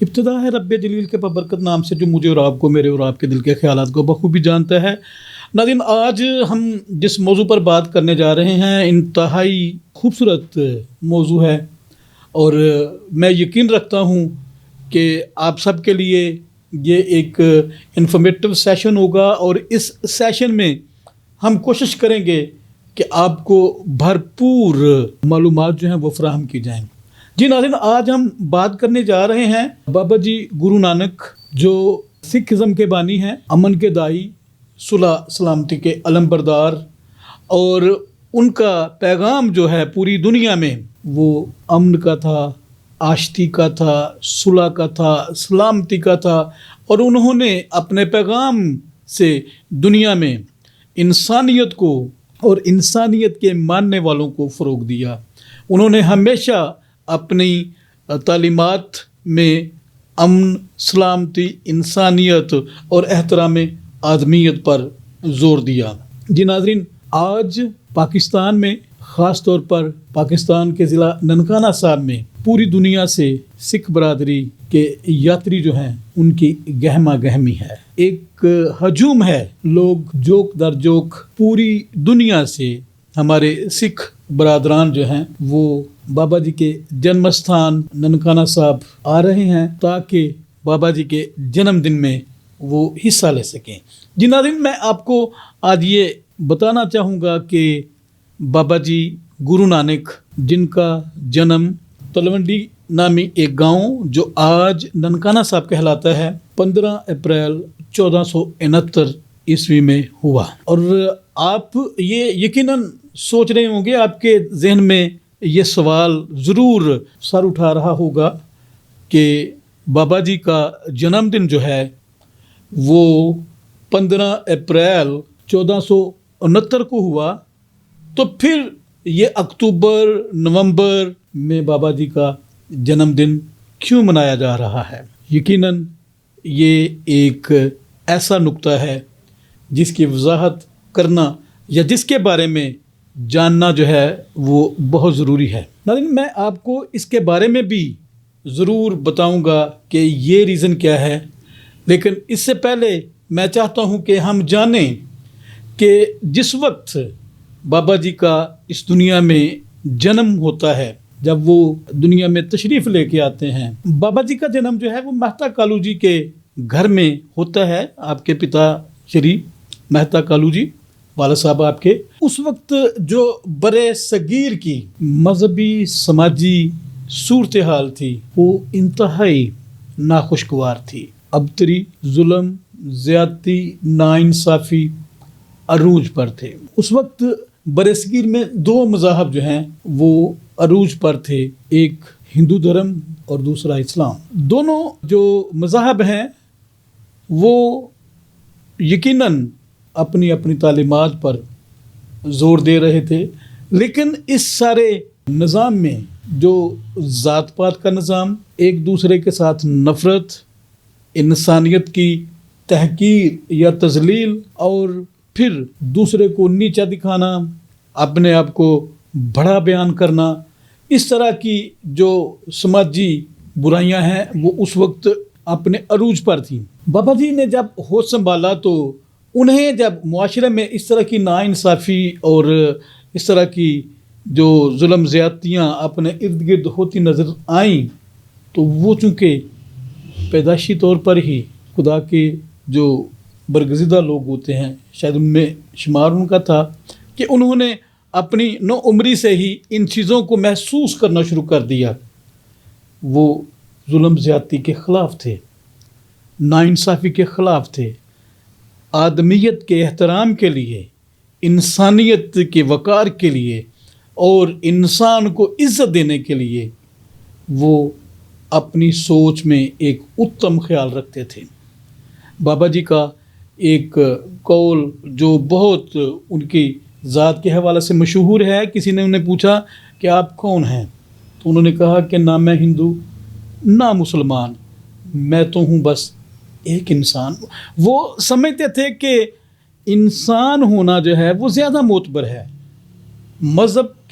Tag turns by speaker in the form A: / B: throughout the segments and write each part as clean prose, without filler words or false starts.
A: ابتدا ہے رب جلیل کے بابرکت نام سے جو مجھے اور آپ کو، میرے اور آپ کے دل کے خیالات کو بخوبی جانتا ہے۔ ناظرین، آج ہم جس موضوع پر بات کرنے جا رہے ہیں انتہائی خوبصورت موضوع ہے، اور میں یقین رکھتا ہوں کہ آپ سب کے لیے یہ ایک انفارمیٹیو سیشن ہوگا، اور اس سیشن میں ہم کوشش کریں گے کہ آپ کو بھرپور معلومات جو ہیں وہ فراہم کی جائیں۔ جی ناظرین، آج ہم بات کرنے جا رہے ہیں بابا جی گرو نانک، جو سکھ ازم کے بانی ہیں، امن کے دائی، صلح سلامتی کے علم بردار، اور ان کا پیغام جو ہے پوری دنیا میں وہ امن کا تھا، آشتی کا تھا، صلح کا تھا، سلامتی کا تھا، اور انہوں نے اپنے پیغام سے دنیا میں انسانیت کو اور انسانیت کے ماننے والوں کو فروغ دیا۔ انہوں نے ہمیشہ اپنی تعلیمات میں امن، سلامتی، انسانیت اور احترام آدمیت پر زور دیا۔ جی ناظرین، آج پاکستان میں، خاص طور پر پاکستان کے ضلع ننکانہ صاحب میں، پوری دنیا سے سکھ برادری کے یاتری جو ہیں ان کی گہما گہمی ہے، ایک ہجوم ہے۔ لوگ جوک در جوک پوری دنیا سے ہمارے سکھ برادران جو ہیں وہ بابا جی کے جنم استھان ننکانہ صاحب آ رہے ہیں تاکہ بابا جی کے جنم دن میں وہ حصہ لے سکیں۔ جی ناظرین، میں آپ کو آج یہ بتانا چاہوں گا کہ بابا جی گرو نانک، جن کا جنم تلونڈی نامی ایک گاؤں جو آج ننکانہ صاحب کہلاتا ہے، 15 اپریل 1469 میں ہوا۔ اور آپ یہ یقیناً سوچ رہے ہوں گے، آپ کے ذہن میں یہ سوال ضرور سر اٹھا رہا ہوگا کہ بابا جی کا جنم دن جو ہے وہ 15 اپریل 1469 کو ہوا، تو پھر یہ اکتوبر نومبر میں بابا جی کا جنم دن کیوں منایا جا رہا ہے؟ یقیناً یہ ایک ایسا نقطہ ہے جس کی وضاحت کرنا یا جس کے بارے میں جاننا جو ہے وہ بہت ضروری ہے۔ ناظرین، میں آپ کو اس کے بارے میں بھی ضرور بتاؤں گا کہ یہ ریزن کیا ہے، لیکن اس سے پہلے میں چاہتا ہوں کہ ہم جانیں کہ جس وقت بابا جی کا اس دنیا میں جنم ہوتا ہے، جب وہ دنیا میں تشریف لے کے آتے ہیں، بابا جی کا جنم جو ہے وہ مہتا کالو جی کے گھر میں ہوتا ہے۔ آپ کے پتا شری مہتا کالو جی، والد صاحب آپ کے، اس وقت جو برے صغیر کی مذہبی سماجی صورتحال تھی وہ انتہائی ناخوشگوار تھی۔ ابتری، ظلم، زیادتی، ناانصافی عروج پر تھے۔ اس وقت برے صغیر میں 2 مذاہب جو ہیں وہ عروج پر تھے، ایک ہندو دھرم اور دوسرا اسلام۔ دونوں جو مذاہب ہیں وہ یقیناً اپنی اپنی تعلیمات پر زور دے رہے تھے، لیکن اس سارے نظام میں جو ذات پات کا نظام، ایک دوسرے کے ساتھ نفرت، انسانیت کی تحقیر یا تذلیل، اور پھر دوسرے کو نیچا دکھانا، اپنے آپ کو بڑا بیان کرنا، اس طرح کی جو سماجی برائیاں ہیں وہ اس وقت اپنے عروج پر تھیں۔ بابا جی نے جب ہوش سنبھالا تو انہیں جب معاشرے میں اس طرح کی ناانصافی اور اس طرح کی جو ظلم زیادتیاں اپنے ارد گرد ہوتی نظر آئیں، تو وہ چونکہ پیدائشی طور پر ہی خدا کے جو برگزیدہ لوگ ہوتے ہیں، شاید ان میں شمار ان کا تھا، کہ انہوں نے اپنی نو عمری سے ہی ان چیزوں کو محسوس کرنا شروع کر دیا۔ وہ ظلم زیادتی کے خلاف تھے، ناانصافی کے خلاف تھے، آدمیت کے احترام کے لیے، انسانیت کے وقار کے لیے اور انسان کو عزت دینے کے لیے وہ اپنی سوچ میں ایک اتم خیال رکھتے تھے۔ بابا جی کا ایک قول جو بہت ان کی ذات کے حوالے سے مشہور ہے، کسی نے انہیں پوچھا کہ آپ کون ہیں، تو انہوں نے کہا کہ نہ میں ہندو نہ مسلمان، میں تو ہوں بس ایک انسان۔ وہ سمجھتے تھے کہ انسان ہونا جو ہے وہ زیادہ معتبر ہے، مذہب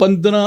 A: 15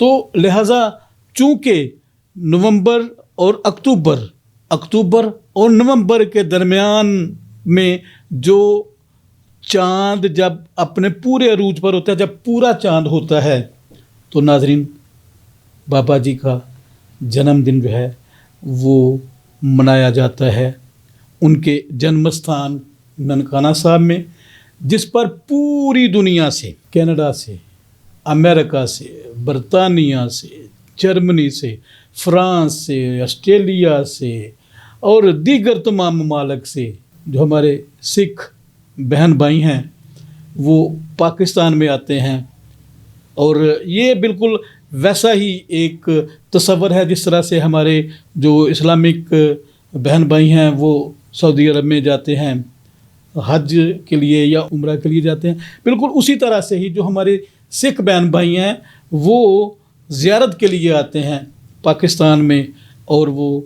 A: تو لہٰذا چونکہ نومبر اور اکتوبر اور نومبر کے درمیان میں جو چاند جب اپنے پورے عروج پر ہوتا ہے، جب پورا چاند ہوتا ہے، تو ناظرین بابا جی کا جنم دن جو ہے وہ منایا جاتا ہے ان کے جنم استھان ننکانہ صاحب میں، جس پر پوری دنیا سے، کینیڈا سے، امریکہ سے، برطانیہ سے، جرمنی سے، فرانس سے، آسٹریلیا سے اور دیگر تمام ممالک سے جو ہمارے سکھ بہن بھائی ہیں وہ پاکستان میں آتے ہیں. اور یہ بالکل ویسا ہی ایک تصور ہے جس طرح سے ہمارے جو اسلامک بہن بھائی ہیں وہ سعودی عرب میں جاتے ہیں حج کے لیے یا عمرہ کے لیے جاتے ہیں، بالکل اسی طرح سے ہی جو ہمارے سکھ بہن بھائی ہیں وہ زیارت کے لیے آتے ہیں پاکستان میں، اور وہ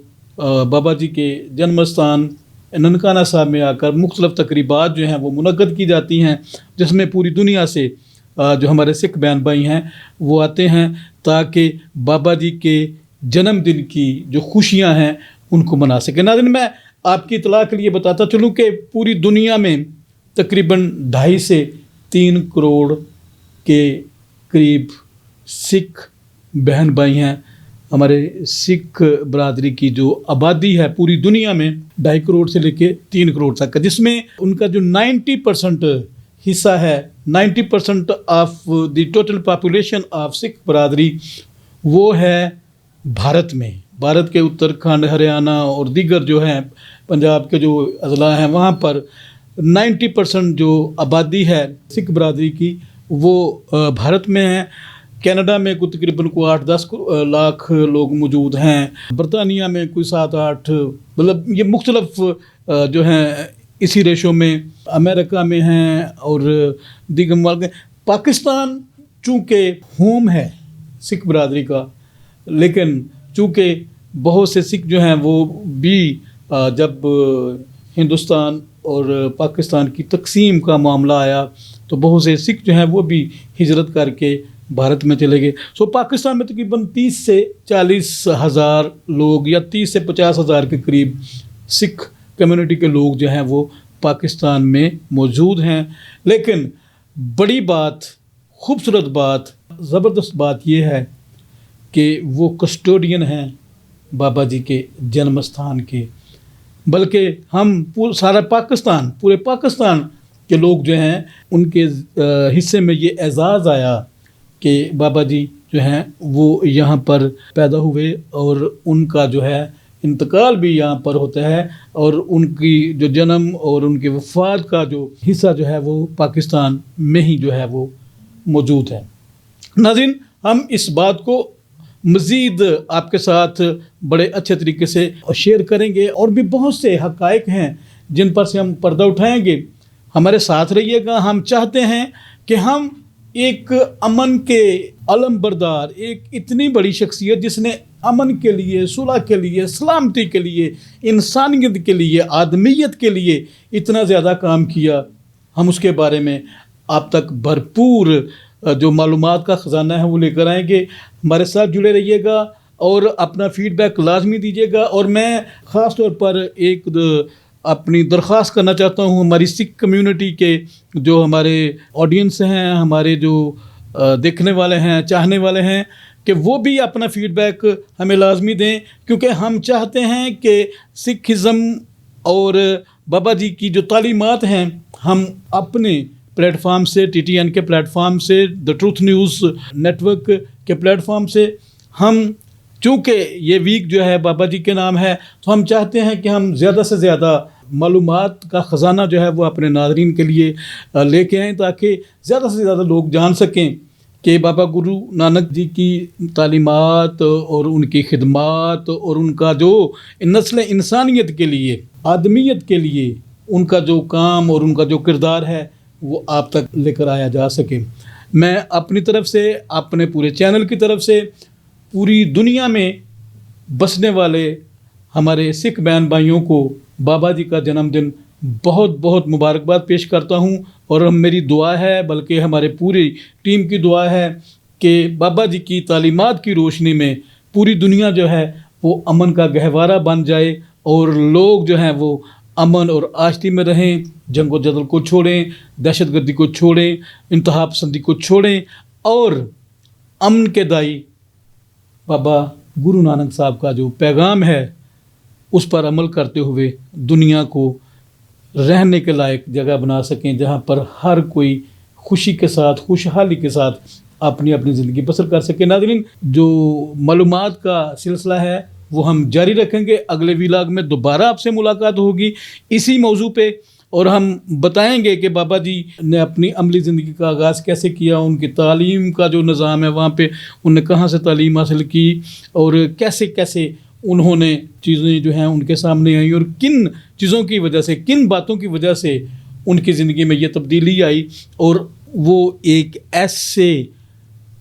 A: بابا جی کے جنم استھان ننکانہ صاحب میں آ کر مختلف تقریبات جو ہیں وہ منعقد کی جاتی ہیں، جس میں پوری دنیا سے جو ہمارے سکھ بہن بھائی ہیں وہ آتے ہیں تاکہ بابا جی کے جنم دن کی جو خوشیاں ہیں ان کو منا سکیں. ناظرین میں آپ کی اطلاع کے لیے بتاتا چلوں کہ پوری دنیا میں تقریباً 2.5 سے 3 کروڑ کے قریب سکھ بہن بھائی ہیں. ہمارے سکھ برادری کی جو آبادی ہے پوری دنیا میں 2.5 کروڑ سے لے کے 3 کروڑ تک کا، جس میں ان کا جو 90% حصہ ہے، 90% of the total population of Sikh برادری وہ ہے بھارت میں. بھارت کے اتراکھنڈ، ہریانہ اور دیگر جو ہیں پنجاب کے جو اضلاع ہیں وہاں پر 90% جو آبادی ہے سکھ برادری کی وہ بھارت میں ہے. کینیڈا میں کوئی تقریباً 8-10 لاکھ لوگ موجود ہیں. برطانیہ میں کوئی 7-8، مطلب یہ مختلف جو ہیں اسی ریشو میں. امریکہ میں ہیں اور دیگر ممالک. پاکستان چونکہ ہوم ہے سکھ برادری کا، لیکن چونکہ بہت سے سکھ جو ہیں وہ بھی جب ہندوستان اور پاکستان کی تقسیم کا معاملہ آیا تو بہت سے سکھ جو ہیں وہ بھی ہجرت کر کے بھارت میں چلے گئے. پاکستان میں تقریباً 30 سے 40 ہزار لوگ یا 30 سے 50 ہزار کے قریب سکھ کمیونٹی کے لوگ جو ہیں وہ پاکستان میں موجود ہیں. لیکن بڑی بات، خوبصورت بات، زبردست بات یہ ہے کہ وہ کسٹوڈین ہیں بابا جی کے جنم استھان کے. بلکہ ہم پورے پاکستان کے لوگ جو ہیں ان کے حصے میں یہ اعزاز آیا کہ بابا جی جو ہیں وہ یہاں پر پیدا ہوئے اور ان کا جو ہے انتقال بھی یہاں پر ہوتا ہے، اور ان کی جو جنم اور ان کی وفات کا جو حصہ جو ہے وہ پاکستان میں ہی جو ہے وہ موجود ہے. ناظرین ہم اس بات کو مزید آپ کے ساتھ بڑے اچھے طریقے سے شیئر کریں گے، اور بھی بہت سے حقائق ہیں جن پر سے ہم پردہ اٹھائیں گے. ہمارے ساتھ رہیے گا. ہم چاہتے ہیں کہ ہم ایک امن کے علم بردار، ایک اتنی بڑی شخصیت جس نے امن کے لیے، صلح کے لیے، سلامتی کے لیے، انسانیت کے لیے، آدمیت کے لیے اتنا زیادہ کام کیا، ہم اس کے بارے میں آپ تک بھرپور جو معلومات کا خزانہ ہے وہ لے کر آئیں گے. ہمارے ساتھ جڑے رہیے گا اور اپنا فیڈ بیک لازمی دیجیے گا. اور میں خاص طور پر ایک اپنی درخواست کرنا چاہتا ہوں ہماری سکھ کمیونٹی کے جو ہمارے آڈینس ہیں، ہمارے جو دیکھنے والے ہیں، چاہنے والے ہیں، کہ وہ بھی اپنا فیڈ بیک ہمیں لازمی دیں، کیونکہ ہم چاہتے ہیں کہ سکھزم اور بابا جی کی جو تعلیمات ہیں ہم اپنے پلیٹ فارم سے، TTN کے پلیٹ فارم سے، the truth news network کے پلیٹ فارم سے، ہم چونکہ یہ ویک جو ہے بابا جی کے نام ہے تو ہم چاہتے ہیں کہ ہم زیادہ سے زیادہ معلومات کا خزانہ جو ہے وہ اپنے ناظرین کے لیے لے کے آئیں، تاکہ زیادہ سے زیادہ لوگ جان سکیں کہ بابا گرو نانک جی کی تعلیمات اور ان کی خدمات اور ان کا جو نسل انسانیت کے لیے، آدمیت کے لیے ان کا جو کام اور ان کا جو کردار ہے وہ آپ تک لے کر آیا جا سکے. میں اپنی طرف سے، اپنے پورے چینل کی طرف سے پوری دنیا میں بسنے والے ہمارے سکھ بہن بھائیوں کو بابا جی کا جنم دن بہت بہت مبارکباد پیش کرتا ہوں. اور میری دعا ہے، بلکہ ہمارے پوری ٹیم کی دعا ہے کہ بابا جی کی تعلیمات کی روشنی میں پوری دنیا جو ہے وہ امن کا گہوارہ بن جائے اور لوگ جو ہیں وہ امن اور آشتی میں رہیں، جنگ و جدل کو چھوڑیں، دہشت گردی کو چھوڑیں، انتہا پسندی کو چھوڑیں اور امن کے دائی بابا گرو نانک صاحب کا جو پیغام ہے اس پر عمل کرتے ہوئے دنیا کو رہنے کے لائق جگہ بنا سکیں، جہاں پر ہر کوئی خوشی کے ساتھ، خوشحالی کے ساتھ اپنی اپنی زندگی بسر کر سکے۔ ناظرین، جو معلومات کا سلسلہ ہے وہ ہم جاری رکھیں گے، اگلے ویلاگ میں دوبارہ آپ سے ملاقات ہوگی اسی موضوع پہ، اور ہم بتائیں گے کہ بابا جی نے اپنی عملی زندگی کا آغاز کیسے کیا، ان کی تعلیم کا جو نظام ہے وہاں پہ انہوں نے کہاں سے تعلیم حاصل کی اور کیسے کیسے انہوں نے چیزیں جو ہیں ان کے سامنے آئیں اور کن چیزوں کی وجہ سے، کن باتوں کی وجہ سے ان کی زندگی میں یہ تبدیلی آئی اور وہ ایک ایسے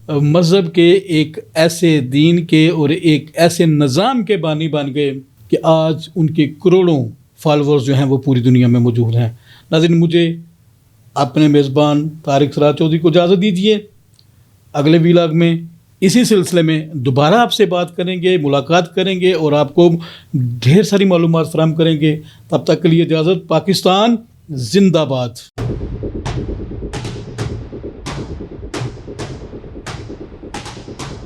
A: مذہب کے، ایک ایسے دین کے اور ایک ایسے نظام کے بانی بن گئے کہ آج ان کے کروڑوں فالورز جو ہیں وہ پوری دنیا میں موجود ہیں۔ ناظرین، مجھے اپنے میزبان طارق سراج چودھری کو اجازت دیجیے، اگلے ویلاگ میں اسی سلسلے میں دوبارہ آپ سے بات کریں گے، ملاقات کریں گے اور آپ کو ڈھیر ساری معلومات فراہم کریں گے۔ تب تک کے لیے اجازت۔ پاکستان زندہ باد۔